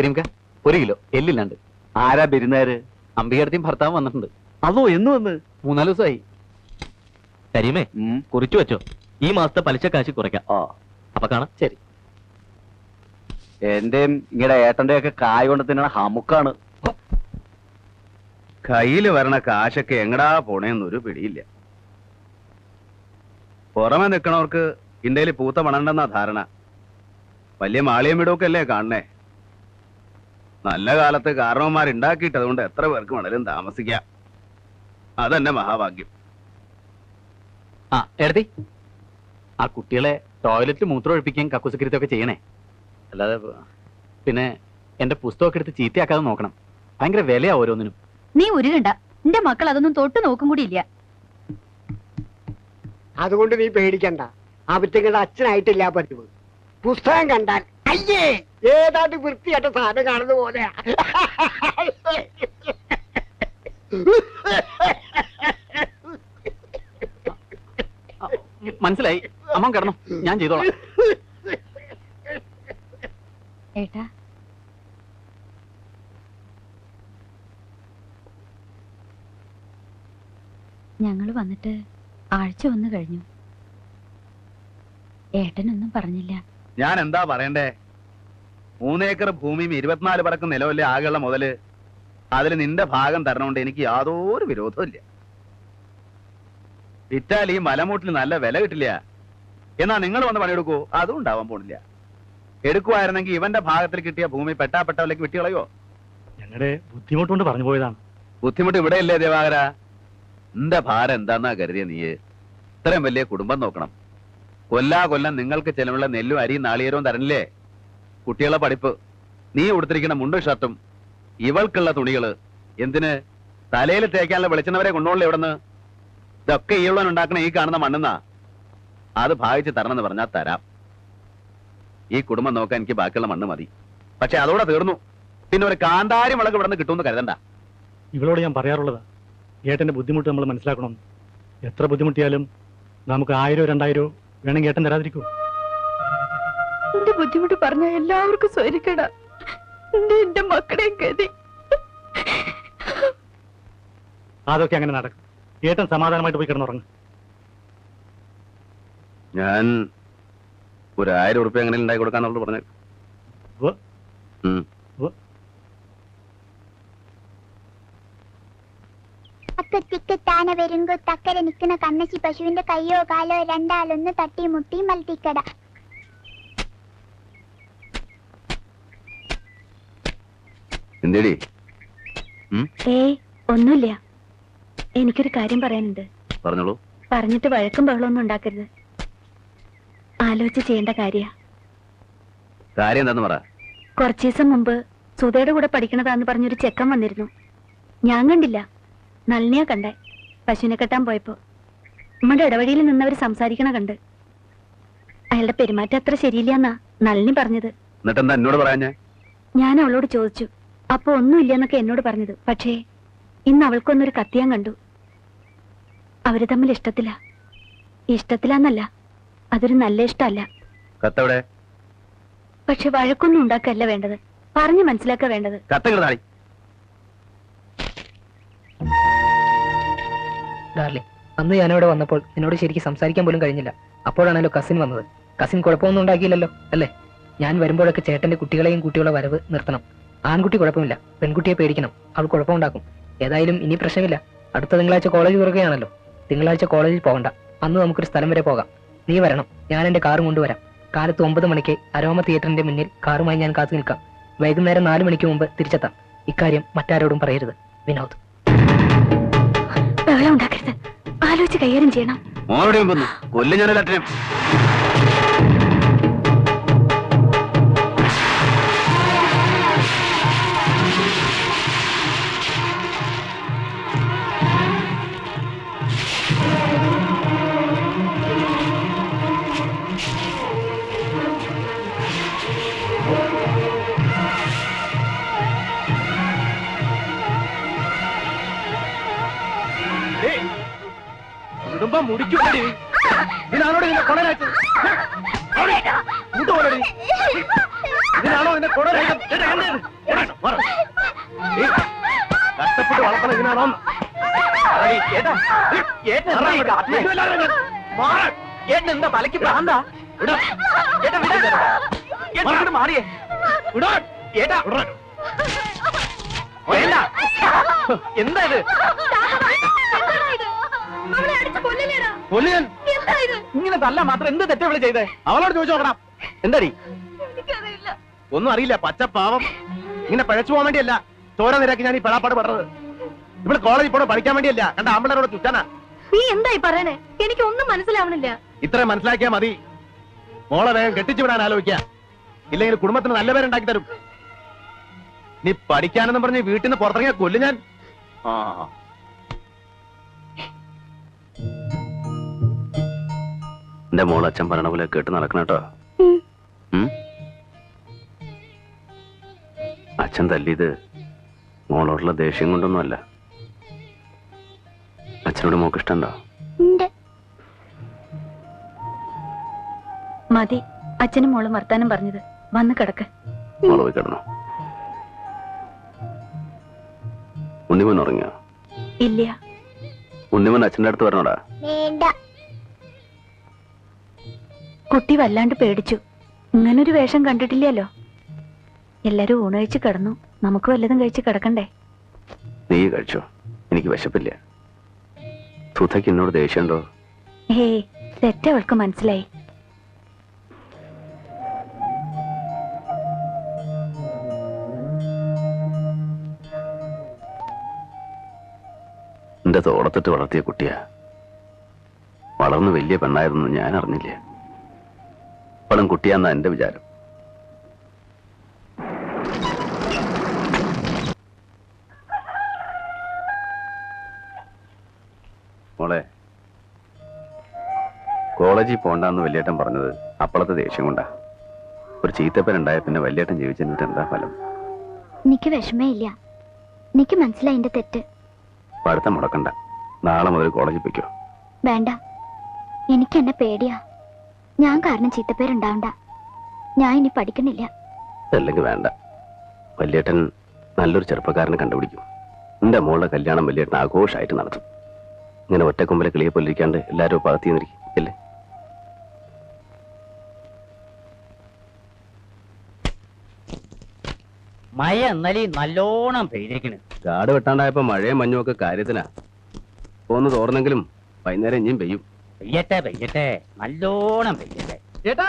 കരീംക്ക 1 kilo എല്ലില്ലാണ്ട്. ആരാ ബിരുന്നേര്? അമ്പികടത്തെയും ഭർത്താവ് വന്നിട്ടുണ്ട്. അതോ എന്ന് വന്ന്? 3-4 ദിവസമായി. കരീമേ, കുറിച്ചു വെച്ചോ, ഈ മാസത്തെ പലിശ കാശ് കുറയ്ക്കാം. അപ്പൊ കാണാം. ശരി. എന്റെയും ഇങ്ങടെ ഏട്ടന്റെ ഒക്കെ കായ് കൊണ്ട് തിന്നണ ഹമുക്കാണ്. കയ്യില് വരണ കാശൊക്കെ എങ്ങടാ പോണേന്നൊരു പിടിയില്ല. പുറമെ നിക്കണവർക്ക് ഇന്ത്യയിൽ പൂത്ത പണണ്ടെന്നാ ധാരണ. വലിയ മാളിയം വീടൊക്കെ അല്ലേ കാണണേ. നല്ല കാലത്ത് കാരണവന്മാരുണ്ടാക്കിയിട്ട് അതുകൊണ്ട് എത്ര പേർക്ക് വേണേലും താമസിക്കാം. അതെന്നെ മഹാഭാഗ്യം. ആ എടുത്തി, ആ കുട്ടികളെ ടോയ്ലറ്റിൽ മൂത്രം ഒഴിപ്പിക്കുകയും കക്കുസക്കരിത്തൊക്കെ ചെയ്യണേ. അല്ലാതെ പിന്നെ എന്റെ പുസ്തകമൊക്കെ എടുത്ത് ചീത്തയാക്കാതെ നോക്കണം. ഭയങ്കര വിലയാ ഓരോന്നിനും. നീ ഉരുകണ്ട, എന്റെ മക്കൾ അതൊന്നും തൊട്ട് നോക്കും കൂടി ഇല്ല. അതുകൊണ്ട് നീ പേടിക്കണ്ട. അവറ്റങ്ങളുടെ അച്ഛനായിട്ടില്ല പതിവ്. പുസ്തകം കണ്ടാൽ അയ്യേ ഏതാണ്ട് വൃത്തിയായിട്ട സാധനം കാണുന്ന പോലെ. മനസ്സിലായി. അമ്മ കിടന്നു, ഞാൻ ചെയ്തോളാം. ഏട്ടാ, ഞങ്ങള് വന്നിട്ട് ആഴ്ച 1 കഴിഞ്ഞു. ഏട്ടനൊന്നും പറഞ്ഞില്ല. ഞാൻ എന്താ പറയണ്ടേ? 3 ഏക്കർ ഭൂമിയും 24 പറക്കും നിലവല്ലേ ആകെയുള്ള മുതല്. അതിൽ നിന്റെ ഭാഗം തരണോണ്ട് എനിക്ക് യാതൊരു വിരോധവും ഇല്ല. വിറ്റാൽ ഈ മലമൂട്ടിൽ നല്ല വില കിട്ടില്ല. എന്നാ നിങ്ങൾ വന്ന് പണിയെടുക്കൂ, അതും ഉണ്ടാവാൻ പോണില്ല. എടുക്കുവായിരുന്നെങ്കിൽ ഇവന്റെ ഭാഗത്തിൽ കിട്ടിയ ഭൂമി പെട്ടാപ്പെട്ടവലേക്ക് വിട്ടുകളയോ? ഞങ്ങളുടെ ബുദ്ധിമുട്ടുകൊണ്ട് പറഞ്ഞു പോയതാണ്. ബുദ്ധിമുട്ട് ഇവിടെ ഇല്ലേ ദേവാകര? നിന്റെ ഭാരം എന്താന്നാ കരുതിയ നീ? ഇത്രയും വലിയ കുടുംബം നോക്കണം. കൊല്ലം നിങ്ങൾക്ക് ചെലവുള്ള നെല്ലും അരിയും നാളികേരവും തരണില്ലേ? കുട്ടികളെ പഠിപ്പ്, നീ ഉടുത്തിരിക്കുന്ന മുണ്ടും ഷർട്ടും, ഇവൾക്കുള്ള തുണികള്, എന്തിന് തലയിൽ തേക്കാനുള്ള വെളിച്ചെണ്ണവരെ കൊണ്ടുപോകണല്ലോ ഇവിടുന്ന്. ഇതൊക്കെ ഈവളൻ ഉണ്ടാക്കണ ഈ കാണുന്ന മണ്ണെന്നാ. അത് ഭാഗിച്ച് തരണമെന്ന് പറഞ്ഞാൽ തരാം. ഈ കുടുംബം നോക്കാൻ എനിക്ക് ബാക്കിയുള്ള മണ്ണ് മതി. പക്ഷെ അതോടെ തീർന്നു. പിന്നെ ഒരു കാന്താരി മുളക് ഇവിടെ നിന്ന് കിട്ടുമെന്ന് കരുതണ്ട. ഇവളോട് ഞാൻ പറയാറുള്ളതാ, ഏട്ടന്റെ ബുദ്ധിമുട്ട് നമ്മൾ മനസ്സിലാക്കണം. എത്ര ബുദ്ധിമുട്ടിയാലും നമുക്ക് 1000-2000 വേണമെങ്കിൽ ഏട്ടൻ തരാതിരിക്കൂ. എന്റെ ബുദ്ധിമുട്ട് പറഞ്ഞ എല്ലാവർക്കും സ്വരിക്കട. എന്റെ മക്കളെയും ഗതി. അതൊക്കെ അങ്ങനെ നടക്കും. ഏട്ടൻ സമാധാനമായിട്ട് പോയി കിടന്നുറങ്ങും. ഞാൻ 1000 ഉറുപ്പ്യ എങ്ങനെ ഉണ്ടാക്കി കൊടുക്കാന്നുള്ളത് പറഞ്ഞു. താന വരുമ്പോ തക്കര നിൽക്കുന്ന കണ്ണശി പശുവിന്റെ കയ്യോ കാലോ രണ്ടാലൊന്ന് തട്ടി മുട്ടി മൽത്തിക്കട. എന്തേടി? ഒന്നുമില്ല. എനിക്കൊരു കാര്യം പറയാനുണ്ട്. പറഞ്ഞോളൂ. പറഞ്ഞിട്ട് വഴക്കും ബഹളമൊന്നും ഉണ്ടാക്കരുത്. ആലോചിച്ച് ചെയ്യേണ്ട കാര്യം എന്താന്ന് പറ. കുറച്ചു ദിവസം മുമ്പ് സുധയുടെ കൂടെ പഠിക്കണതാന്ന് പറഞ്ഞൊരു ചെക്കൻ വന്നിരുന്നു. ഞാൻ കണ്ടില്ല, നളിനിയാ കണ്ടേ. പശുവിനെ കെട്ടാൻ പോയപ്പോ നമ്മുടെ ഇടവഴിയിൽ നിന്നവർ സംസാരിക്കണ കണ്ട്. അയാളുടെ പെരുമാറ്റം അത്ര ശരിയില്ലാന്നാ നളിനി പറഞ്ഞത്. എന്നിട്ടെന്താ എന്നോട് പറയാഞ്ഞേ? ഞാൻ അവളോട് ചോദിച്ചു. അപ്പൊ ഒന്നുമില്ലെന്നൊക്കെ എന്നോട് പറഞ്ഞത്. പക്ഷേ ഇന്ന് അവൾക്കൊന്നൊരു കത്തിയാൻ കണ്ടു. അവര് തമ്മിൽ ഇഷ്ടത്തിലാന്നല്ല, അതൊരു നല്ല ഇഷ്ടമല്ല. കത്തവിടെ? പക്ഷെ വഴക്കൊന്നും ഉണ്ടാക്കല്ല വേണ്ടത്, പറഞ്ഞു മനസ്സിലാക്ക വേണ്ടത്. ഡാർലിംഗ്, അന്ന് ഞാനിവിടെ വന്നപ്പോൾ നിന്നോട് ശരിക്കും സംസാരിക്കാൻ പോലും കഴിഞ്ഞില്ല. അപ്പോഴാണല്ലോ കസിൻ വന്നത്. കസിൻ കുഴപ്പമൊന്നും ഉണ്ടാക്കിയില്ലല്ലോ അല്ലേ? ഞാൻ വരുമ്പോഴൊക്കെ ചേട്ടന്റെ കുട്ടികളെയും കുട്ടികളെ വരവ് നിർത്തണം. ആൺകുട്ടി കുഴപ്പമില്ല, പെൺകുട്ടിയെ പേടിക്കണം, അവൾ കുഴപ്പമുണ്ടാക്കും. ഏതായാലും ഇനി പ്രശ്നമില്ല. അടുത്ത തിങ്കളാഴ്ച കോളേജ് തുറക്കുകയാണല്ലോ. തിങ്കളാഴ്ച കോളേജിൽ പോകണ്ട. അന്ന് നമുക്കൊരു സ്ഥലം വരെ പോകാം. നീ വരണം, ഞാൻ എന്റെ കാറും കൊണ്ടുവരാം. കാലത്ത് 9 മണിക്ക് അരോമ തിയേറ്ററിന്റെ മുന്നിൽ കാറുമായി ഞാൻ കാത്തു നിൽക്കാം. വൈകുന്നേരം 4 മണിക്ക് മുമ്പ് തിരിച്ചെത്താം. ഇക്കാര്യം മറ്റാരോടും പറയരുത്. വിനോദ്. ബഹളം ഉണ്ടാക്കരുത്, ആലോചിച്ച് കൈകാര്യം ചെയ്യണം. കൊല്ലം ഞാനൊരു കുടുംബം മുടിക്കൂടി. ഇതിനാണോ നിന്നെ കൊണനാച്ചത്? ഇതിനാണോ നിന്നെ കഷ്ടപ്പെട്ട് വളർത്തണം ഇതിനാണോ? എന്താ തലയ്ക്ക് പ്രാന്താ? മാറിയേ എന്താ ഇത്? ഇങ്ങനെ തല്ല മാത്രം എന്ത് തെറ്റാ വിളി ചെയ്തേ? അവളോട് ചോദിച്ചു നോക്കണം. എന്താടി? ഒന്നും അറിയില്ല, പച്ച പാവം. ഇങ്ങനെ പഴച്ചു പോകാൻ വേണ്ടിയല്ല ചോര നിരക്കി ഞാൻ ഈ പെടാപ്പാട് പെടുന്നത്. ഇവിടെ കോളേജിൽ പോണോ പഠിക്കാൻ വേണ്ടിയല്ല, കണ്ട ആമ്പിളരോട് ചുറ്റാനാ. നീ എന്തായി പറയണേ? എനിക്കൊന്നും മനസ്സിലാവണില്ല. ഇത്ര മനസ്സിലാക്കിയാ മതി. മോളെ വേഗം കെട്ടിച്ചു വിടാൻ ആലോചിക്ക, ഇല്ലെങ്കിൽ കുടുംബത്തിന് നല്ല പേരുണ്ടാക്കി തരും. നീ പഠിക്കാനെന്ന് പറഞ്ഞ് വീട്ടിൽ നിന്ന് പുറത്തിറങ്ങിയാ കൊല്ലും ഞാൻ. എന്റെ മോൾ അച്ഛൻ പറയണ പോലെ കേട്ട് നടക്കണം കേട്ടോ. അച്ഛൻ തല്ലിയത് മോളോടുള്ള ദേഷ്യം കൊണ്ടൊന്നുമല്ല. അച്ഛനോട് മോക്ക് ഇഷ്ടണ്ടോ? മതി അച്ഛനും മോളും വർത്താനം പറഞ്ഞത്. വന്ന് കിടക്ക്. മോള് പോയി കിടന്നോ? ഉണ്ണിമോൻ ഉറങ്ങിയോ? ഇല്ല. ഉണ്ണിമോൻ അച്ഛൻ്റെ അടുത്ത് പറഞ്ഞോടാ. കുട്ടി വല്ലാണ്ട് പേടിച്ചു. ഇങ്ങനൊരു വേഷം കണ്ടിട്ടില്ലല്ലോ. എല്ലാരും ഊണ് കഴിച്ച് കിടന്നു. നമുക്ക് വല്ലതും കഴിച്ച് കിടക്കണ്ടേ? നീ കഴിച്ചോ, എനിക്ക് വിശപ്പില്ല. സുധയ്ക്ക് എന്നോട് ദേഷ്യമുണ്ടോ? ഹേയ്, തെറ്റവൾക്ക് മനസ്സിലായി. എന്റെ തോളത്തിട്ട് വളർത്തിയ കുട്ടിയാ. വളർന്ന് വലിയ പെണ്ണായിരുന്നു ഞാൻ അറിഞ്ഞില്ല. പണം കുട്ടിയാന്നാ എന്റെ വിചാരം. മോളെ, കോളേജിൽ പോണ്ടെന്ന് വലിയേട്ടൻ പറഞ്ഞത് അപ്പോഴത്തെ ദേഷ്യം കൊണ്ടാ. ഒരു ചീത്തപ്പനുണ്ടായ പിന്നെ വലിയേട്ടൻ ജീവിച്ചിട്ട് എന്താ ഫലം? എനിക്ക് വിഷമേ ഇല്ല. എനിക്ക് മനസ്സിലായി എന്റെ തെറ്റ്. പഠിത്തം മുടക്കണ്ട, നാളെ മുതൽ കോളേജിൽ പോയിക്കോ. വേണ്ട, എനിക്ക് എന്നെ പേടിയാ. ഞാൻ കാരണം ചീത്തപ്പേരുണ്ടാവണ്ട. ഞാൻ ഇനി പഠിക്കണില്ല. അല്ലെങ്കിൽ വേണ്ട. വലിയേട്ടൻ നല്ലൊരു ചെറുപ്പക്കാരനെ കണ്ടുപിടിക്കും. എന്റെ മോളുടെ കല്യാണം വലിയേട്ടൻ ആഘോഷമായിട്ട് നടത്തും. ഇങ്ങനെ ഒറ്റക്കൊമ്പലെ കിളിയെ പോലിരിക്കാണ്ട് എല്ലാവരും പകർത്തിന്നിരിക്കും അല്ലേ? മഴ എന്നാലേ നല്ലോണം പെയ്തേക്കണ്. കാട് വെട്ടാണ്ടായപ്പോ മഴയും മഞ്ഞും ഒക്കെ കാര്യത്തിനാ. ഒന്ന് തോർന്നെങ്കിലും വൈകുന്നേരം ഇനിയും പെയ്യും. പെയ്യട്ടെ പെയ്യട്ടെ, നല്ലോണം പെയ്യട്ടെ. ഏട്ടാ,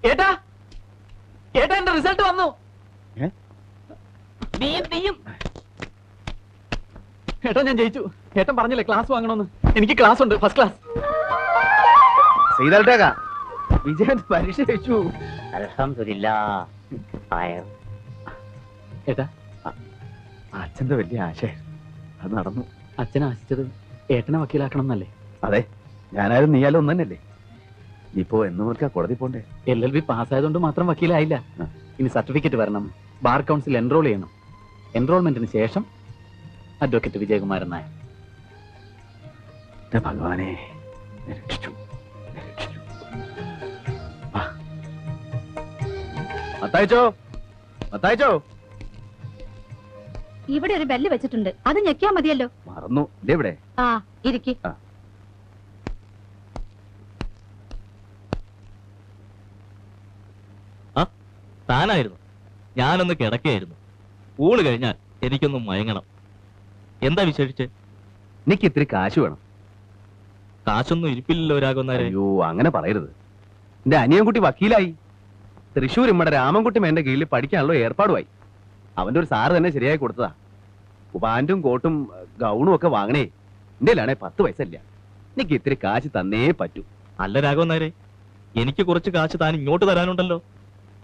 ഏട്ടാ, ഏട്ടാ, എന്റെ റിസൾട്ട് വന്നു. ഏട്ടാ, ഞാൻ ജയിച്ചു. ഏട്ടൻ പറഞ്ഞില്ലേ ക്ലാസ് വാങ്ങണമെന്ന്? എനിക്ക് ക്ലാസ് ഉണ്ട്, ഫസ്റ്റ് ക്ലാസ്. ചെയ്താൽട്ടേക്കാ വിജയൻ പരീക്ഷ ജയിച്ചു. അൽഹംദുലില്ലാഹ്. ഏട്ടാ, അച്ഛന്റെ വലിയ ആശ അത് നടന്നു. അച്ഛൻ ആശിച്ചത് ഏട്ടനെ വക്കീലാക്കണം എന്നല്ലേ? അതെ, ഞാനായാലും നീയാലും ഒന്നു തന്നെയല്ലേ. ഇപ്പോ എന്ന് മുതൽക്കാ കോടതി പോണ്ടേ? LLB പാസ്സായതുകൊണ്ട് മാത്രം വക്കീലായില്ല. ഇനി സർട്ടിഫിക്കറ്റ് വരണം, ബാർ കൗൺസിൽ എൻറോൾ ചെയ്യണം. എൻറോൾമെന്റിന് ശേഷം അഡ്വക്കേറ്റ് വിജയകുമാരൻ നായർ. ഭഗവാനെ രക്ഷിച്ചു. മത്തായിച്ചോ, മത്തായിച്ചോ, ഇവിടെ ഒരു ബെല്ല് വെച്ചിട്ടുണ്ട്, അത് ഞെക്കിയാ മതിയല്ലോ. മറന്നു ഇല്ലേ ഇവിടെ? ആ, ഇരിക്കി. താനായിരുന്നു. ഞാനൊന്ന് കിടക്കുകയായിരുന്നു. ഊണ് കഴിഞ്ഞാൽ എനിക്കൊന്ന് മയങ്ങണം. എന്താ വിശേഷിച്ച്? എനിക്ക് ഇത്തിരി കാശ് വേണം. കാശൊന്നും ഇരിപ്പില്ലല്ലോ രാഘവന്നാരെ. അയ്യോ, അങ്ങനെ പറയരുത്. എന്റെ അനിയൻകുട്ടി വക്കീലായി. തൃശ്ശൂർ ഇമ്മടെ രാമൻകുട്ടി മേന്റെ കീഴിൽ പഠിക്കാനുള്ള ഏർപ്പാടുമായി. അവന്റെ ഒരു സാറ് തന്നെ ശരിയായി കൊടുത്തതാ. പാന്റും കോട്ടും ഗൗണും ഒക്കെ വാങ്ങണേ. എന്റെ ലാണേ 10 പൈസ ഇല്ല. എനിക്ക് ഇത്തിരി കാശ് തന്നേ പറ്റൂ. അല്ല രാഘവന്നാരെ, എനിക്ക് കുറച്ച് കാശ് താൻ ഇങ്ങോട്ട് തരാനുണ്ടല്ലോ.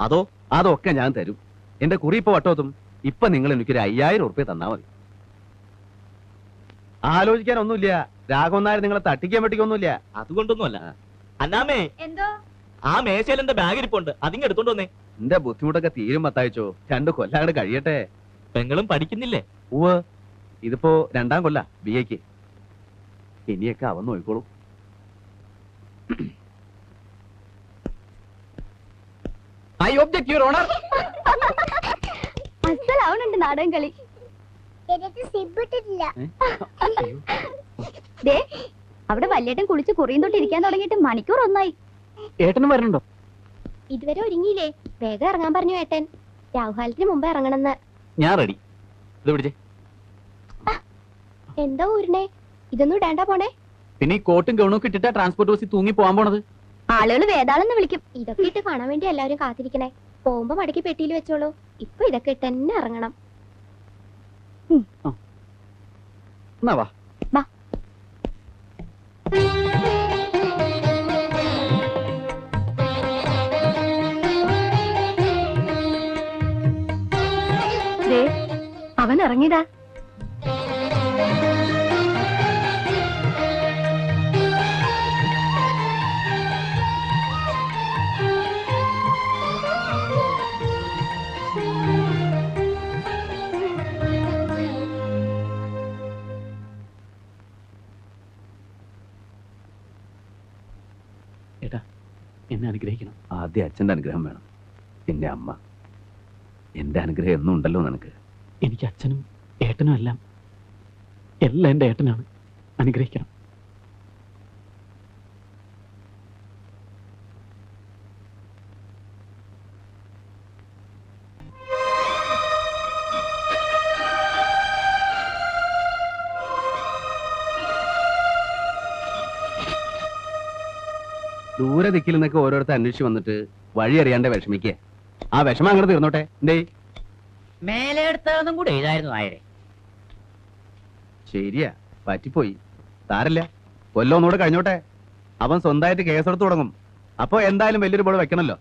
അതോ? അതൊക്കെ ഞാൻ തരും. എന്റെ കുറി ഇപ്പൊ വട്ടോത്തും. ഇപ്പൊ നിങ്ങൾ എനിക്കൊരു 5000 ഉറുപ്പ്യ തന്നാ മതി. ആലോചിക്കാനൊന്നുമില്ല. രാഘവന്നാരെ നിങ്ങളെ തട്ടിക്കാൻ പറ്റിക്കൊന്നുമില്ല. അതുകൊണ്ടൊന്നുമല്ല. അന്നാമേ, എന്തോ? ആ മേശയിൽ എന്റെ ബാഗ് ഇരിപ്പുണ്ട്, അതിങ്ങ് എടുത്തോണ്ട് വന്നേ. എന്റെ ബുദ്ധിമുട്ടൊക്കെ തീരും മത്തായിച്ചോ. 2 കൊല്ലം അങ്ങോട്ട് കഴിയട്ടെ. പെങ്ങളും പഠിക്കുന്നില്ലേ? ഉവ്വ്, ഇതിപ്പോ 2ാം കൊല്ല BA-ക്ക്. ഇനിയൊക്കെ അവൻ നോയിക്കോളൂ. I object your honour. അസലാവുന്നുണ്ട് നാടൻ കളി. എനിക്ക് സിബിട്ടിട്ടില്ല. ദേ അവിടെ വല്യേട്ടൻ കുളിച്ച് കുറിയും തൊട്ട് ഇരിക്കാൻ തുടങ്ങിയിട്ട് മണിക്കൂർ ഒന്നായി. ഏട്ടനും വരണുണ്ടോ? ഇതുവരെ ഒരുങ്ങിയില്ലേ? വേഗം ഇറങ്ങാൻ പറഞ്ഞു ഏട്ടൻ. രാഹുകാലത്തിന് മുമ്പ് ഇറങ്ങണമെന്ന്. ഞാൻ റെഡി. ഇത് പിടിച്ചേ. എന്താ ഊരിനെ? ഇതൊന്നും ഇടാണ്ടാ പോണേ. പിന്നെ ഈ കോട്ടും ഗൗണും ഒക്കെ ഇട്ടിട്ടാ ട്രാൻസ്പോർട്ട് ബസ്സിൽ തൂങ്ങി പോകാൻ പോണത്. ആളുകൾ വേതാളെന്ന് വിളിക്കും. ഇതൊക്കെ ഇട്ട് കാണാൻ വേണ്ടി എല്ലാവരും കാത്തിരിക്കണേ. പോകുമ്പോ മടക്കി പെട്ടിയിൽ വെച്ചോളൂ. ഇപ്പൊ ഇതൊക്കെ ഇട്ട് തന്നെ ഇറങ്ങണം. എന്നാ വാ. ദേ അവൻ ഇറങ്ങിടാ. ഏട്ടാ എന്നെ അനുഗ്രഹിക്കണം. ആദ്യം അച്ഛന്റെ അനുഗ്രഹം വേണം, പിന്നെ അമ്മ. എന്റെ അനുഗ്രഹം എന്നും ഉണ്ടല്ലോ നിനക്ക്. എനിക്ക് അച്ഛനും ഏട്ടനും എല്ലാം എന്റെ ഏട്ടനാണ്. അനുഗ്രഹിക്കണം. ദൂരെ ദിക്കിൽ നിന്നൊക്കെ ഓരോരുത്തർ അന്വേഷിച്ച് വന്നിട്ട് വഴി അറിയാണ്ട് വിഷമിക്കുക. ആ വിഷമം അങ്ങനെ തീർന്നോട്ടെ. എന്തേ മേലെടുത്തതും കൂടെ എഴുതായിരുന്നു നായരെ. ശരിയാ, പറ്റിപ്പോയി. സാരല്ല, കൊല്ലൊന്നുകൂടെ കഴിഞ്ഞോട്ടെ. അവൻ സ്വന്തമായിട്ട് കേസെടുത്ത് തുടങ്ങും. അപ്പൊ എന്തായാലും വലിയൊരു ബോർഡ് വെക്കണല്ലോ,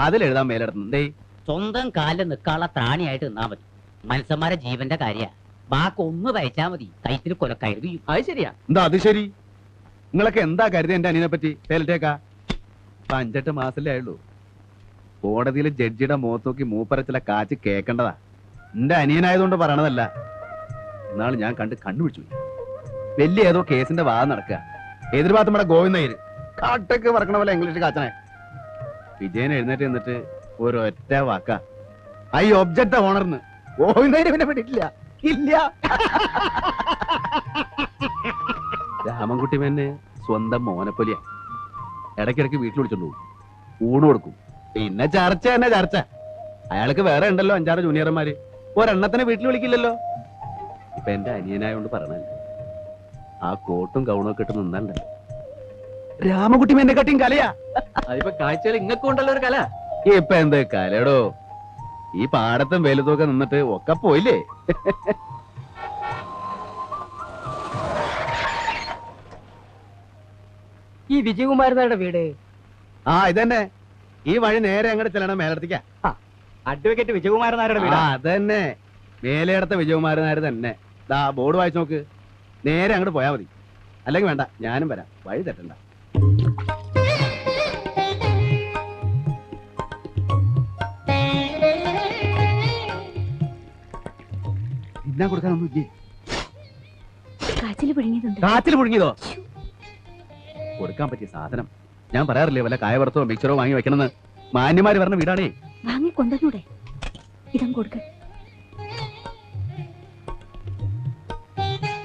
അതിലെഴുതാൻ മേലെടുത്തു. എന്തേ സ്വന്തം കാലിൽ നിൽക്കാനുള്ള ത്രാണിയായിട്ട് നിന്നാ മതി. മനുഷ്യന്മാരെ ജീവന്റെ കാര്യ. ബാക്കി ഒന്ന് തയ്ച്ചാ മതി, കൈത്തിൽ കൊലക്കയറി. അത് ശരിയാ. എന്താ അത് ശരി? നിങ്ങളൊക്കെ എന്താ കരുതി എന്റെ അനിയനെ പറ്റി? പേലിട്ടേക്കാ 5-8 മാസല്ലേ ആയുള്ളൂ. കോടതിയിൽ ജഡ്ജിയുടെ മുഖത്ത് നോക്കി മൂപ്പരച്ചില കാച്ച് കേൾക്കേണ്ടതാ. എന്റെ അനിയനായതുകൊണ്ട് പറയണതല്ല. എന്നാലും ഞാൻ കണ്ടുപിടിച്ചു. വലിയ ഏതോ കേസിന്റെ വാദം നടക്കുക. എതിർഭാഗത്ത് നമ്മുടെ ഗോവിന്ദയ്യര് കാട്ടൊക്കെ പറക്കണ പോലെ ഇംഗ്ലീഷ് കാച്ചണേ. വിജയൻ എഴുന്നേറ്റ് നിന്നിട്ട് ഒരൊറ്റ വാക്ക, ഐ ഒബ്ജക്ട് ഓണർന്ന്. ഗോവിന്ദയ്യര് പിന്നെ പെട്ടിട്ടില്ല. ഇല്ല. രാമൻകുട്ടി മേനെ സ്വന്തം മോനെപ്പോലെയാ. ഇടയ്ക്കിടയ്ക്ക് വീട്ടിൽ വിളിച്ചോണ്ട് പോകും, ഊണ് കൊടുക്കും. പിന്നെ ചർച്ച തന്നെ ചർച്ച. അയാൾക്ക് വേറെ ഉണ്ടല്ലോ 5-6 ജൂനിയർമാര്. ഒരെണ്ണത്തിനെ വീട്ടിൽ വിളിക്കില്ലല്ലോ. ഇപ്പൊ എന്റെ അനിയനായോണ്ട് പറഞ്ഞല്ല, ആ കോട്ടും ഗൗണും ഒക്കെ ഇട്ട് നിന്നല്ല. രാമൻകുട്ടി മേനെ കട്ടിയും കലയാ. അതിപ്പോ കാഴ്ചകൾ ഇങ്ങക്കും ഉണ്ടല്ലോ ഒരു കല. ഇപ്പൊ എന്ത് കലടോ? ഈ പാടത്തും വെയിലത്തും ഒക്കെ നിന്നിട്ട് ഒക്കെ പോയില്ലേ. ഈ വിജയകുമാരനാരുടെ വീട് ആ ഇതന്നെ. ഈ വഴി നേരെ അങ്ങോട്ട് ചെല്ലണം മേലടത്തേക്കാ. അഡ്വക്കേറ്റ് വിജയകുമാരനാരുടെ ആ അതന്നെ, മേലേടത്തെ വിജയകുമാരനാര് തന്നെ. ദാ ബോർഡ് വായിച്ചു നോക്ക്. നേരെ അങ്ങോട്ട് പോയാ മതി. അല്ലെങ്കിൽ വേണ്ട, ഞാനും വരാം. വഴി തെറ്റണ്ട. തിന്നാൻ കൊടുക്കാനൊന്നും ഇല്ലേ? കാച്ചില് പിടിഞ്ഞതുണ്ട്. കാച്ചിൽ പുഴുങ്ങിയതോ? കൊടുക്കാൻ പറ്റിയ സാധനം. ഞാൻ പറയാറില്ലേ വല്ല കായവറുത്തോ മിക്സറോ വാങ്ങി വെക്കണമെന്ന്. മാന്യമാര് പറഞ്ഞ വീടാണേ. വാങ്ങി കൊണ്ടുവന്നൂടെ? ഇതം കൊടുക്ക.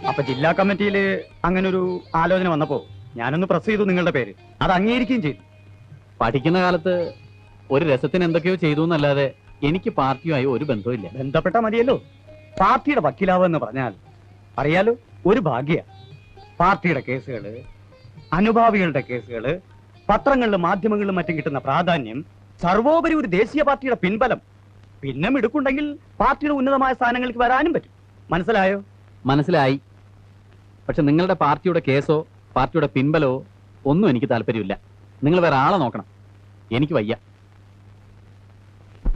അപ്പൊ ജില്ലാ കമ്മിറ്റിയില് അങ്ങനെ ഒരു ആലോചന വന്നപ്പോ ഞാനൊന്ന് പ്രസ് ചെയ്തു നിങ്ങളുടെ പേര്. അത് അംഗീകരിക്കുകയും ചെയ്തു. പഠിക്കുന്ന കാലത്ത് ഒരു രസത്തിന് എന്തൊക്കെയോ ചെയ്തു എന്നല്ലാതെ എനിക്ക് പാർട്ടിയുമായി ഒരു ബന്ധവും ഇല്ല. ബന്ധപ്പെട്ട മതിയല്ലോ. പാർട്ടിയുടെ വക്കീലാവെന്ന് പറഞ്ഞാൽ അറിയാലോ, ഒരു ഭാഗ്യ. പാർട്ടിയുടെ കേസുകള്, അനുഭാവികളുടെ കേസുകള്, പത്രങ്ങളിലും മാധ്യമങ്ങളിലും മറ്റും കിട്ടുന്ന പ്രാധാന്യം, സർവോപരി ഒരു ദേശീയ പാർട്ടിയുടെ പിൻബലം, പിന്നെ മിടുക്കുണ്ടെങ്കിൽ പാർട്ടിയുടെ ഉന്നതമായ സ്ഥാനങ്ങൾക്ക് വരാനും പറ്റും. മനസ്സിലായോ? മനസ്സിലായി. പക്ഷെ നിങ്ങളുടെ പാർട്ടിയുടെ കേസോ പാർട്ടിയുടെ പിൻബലമോ ഒന്നും എനിക്ക് താല്പര്യമില്ല. നിങ്ങൾ വേറെ ആളെ നോക്കണം. എനിക്ക് വയ്യ.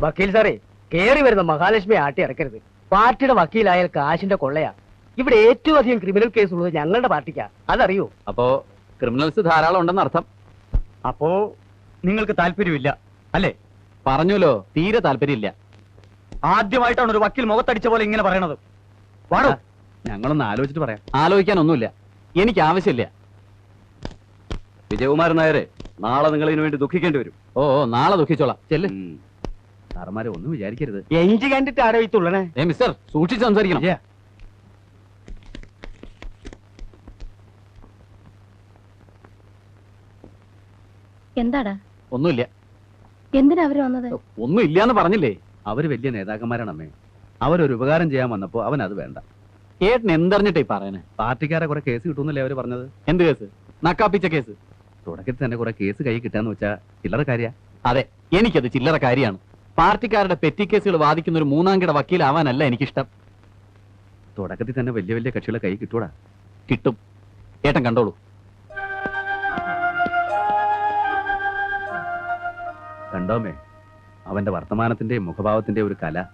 വക്കീൽ സാറേ, കേറി വരുന്ന മഹാലക്ഷ്മി ആട്ടി ഇറക്കരുത്. പാർട്ടിയുടെ വക്കീലായാൽ കാശിന്റെ കൊള്ളയാ. ഇവിടെ ഏറ്റവും അധികം ക്രിമിനൽ കേസ് ഉള്ളത് ഞങ്ങളുടെ പാർട്ടിക്കാ, അതറിയോ? അപ്പോ ക്രിമിനൽസ് ധാരാളം ഉണ്ടെന്ന് അർത്ഥം. അപ്പോ നിങ്ങൾക്ക് താല്പര്യമില്ല അല്ലേ? പറഞ്ഞല്ലോ, തീരെ താല്പര്യമില്ല. ആദ്യമായിട്ടാണ് ഒരു വക്കീൽ മുഖത്തടിച്ച പോലെ ഇങ്ങനെ പറയണത്. വാടോ. ഞങ്ങളൊന്ന് ആലോചിച്ചിട്ട് പറയാം. ആലോചിക്കാനൊന്നുമില്ല. എനിക്ക് ആവശ്യമില്ല. വിജയകുമാരൻ നായരെ, നാളെ നിങ്ങൾ ഇതിനു വേണ്ടി ദുഃഖിക്കേണ്ടി വരും. ഓ നാളെ ദുഃഖിച്ചോളാം. ചെല്ല്. സാറന്മാരെ ഒന്നും വിചാരിക്കരുത്. എഞ്ചി കണ്ടിട്ട് ആരോ ഈ തുള്ളണേ? മിസ്റ്റർ സൂക്ഷിച്ച് സംസാരിക്കണം. വിജയ, എന്താടാ? ഒന്നുമില്ല. എന്തിനാ അവര് വന്നത്? ഒന്നും ഇല്ലാന്ന് പറഞ്ഞില്ലേ? അവര് വലിയ നേതാക്കന്മാരാണ് അമ്മേ. അവരൊരു ഉപകാരം ചെയ്യാൻ വന്നപ്പോ അവൻ അത് വേണ്ട. ഏട്ടൻ എന്തറിഞ്ഞിട്ടേ പറയണേ? പാർട്ടിക്കാരെ കുറെ കേസ് കിട്ടുമെന്നല്ലേ അവര് പറഞ്ഞത്? എന്ത് കേസ്? നക്കാപ്പിച്ച കേസ്. തുടക്കത്തിൽ തന്നെ കുറെ കേസ് കൈ കിട്ടാന്ന് വെച്ചാ ചില്ലറ കാര്യ. അതെ, എനിക്കത് ചില്ലറ കാര്യമാണ്. പാർട്ടിക്കാരുടെ പെറ്റി കേസുകൾ വാദിക്കുന്ന ഒരു മൂന്നാംകിട വക്കീലാവാനല്ല എനിക്കിഷ്ടം. തുടക്കത്തിൽ തന്നെ വലിയ വലിയ കക്ഷികളെ കൈ കിട്ടൂടാ. കിട്ടും. ഏട്ടൻ കണ്ടോളൂ. കണ്ടോമേ, അവന്റെ വർത്തമാനത്തിന്റെ മുഖഭാവത്തിന്റെ ഒരു കല.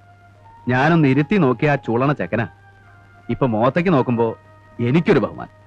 ഞാനൊന്ന് ഇരുത്തി നോക്കിയ ആ ചൂളണ ചെക്കനാ. ഇപ്പൊ മോത്തേക്ക് നോക്കുമ്പോ എനിക്കൊരു ബഹുമാനം.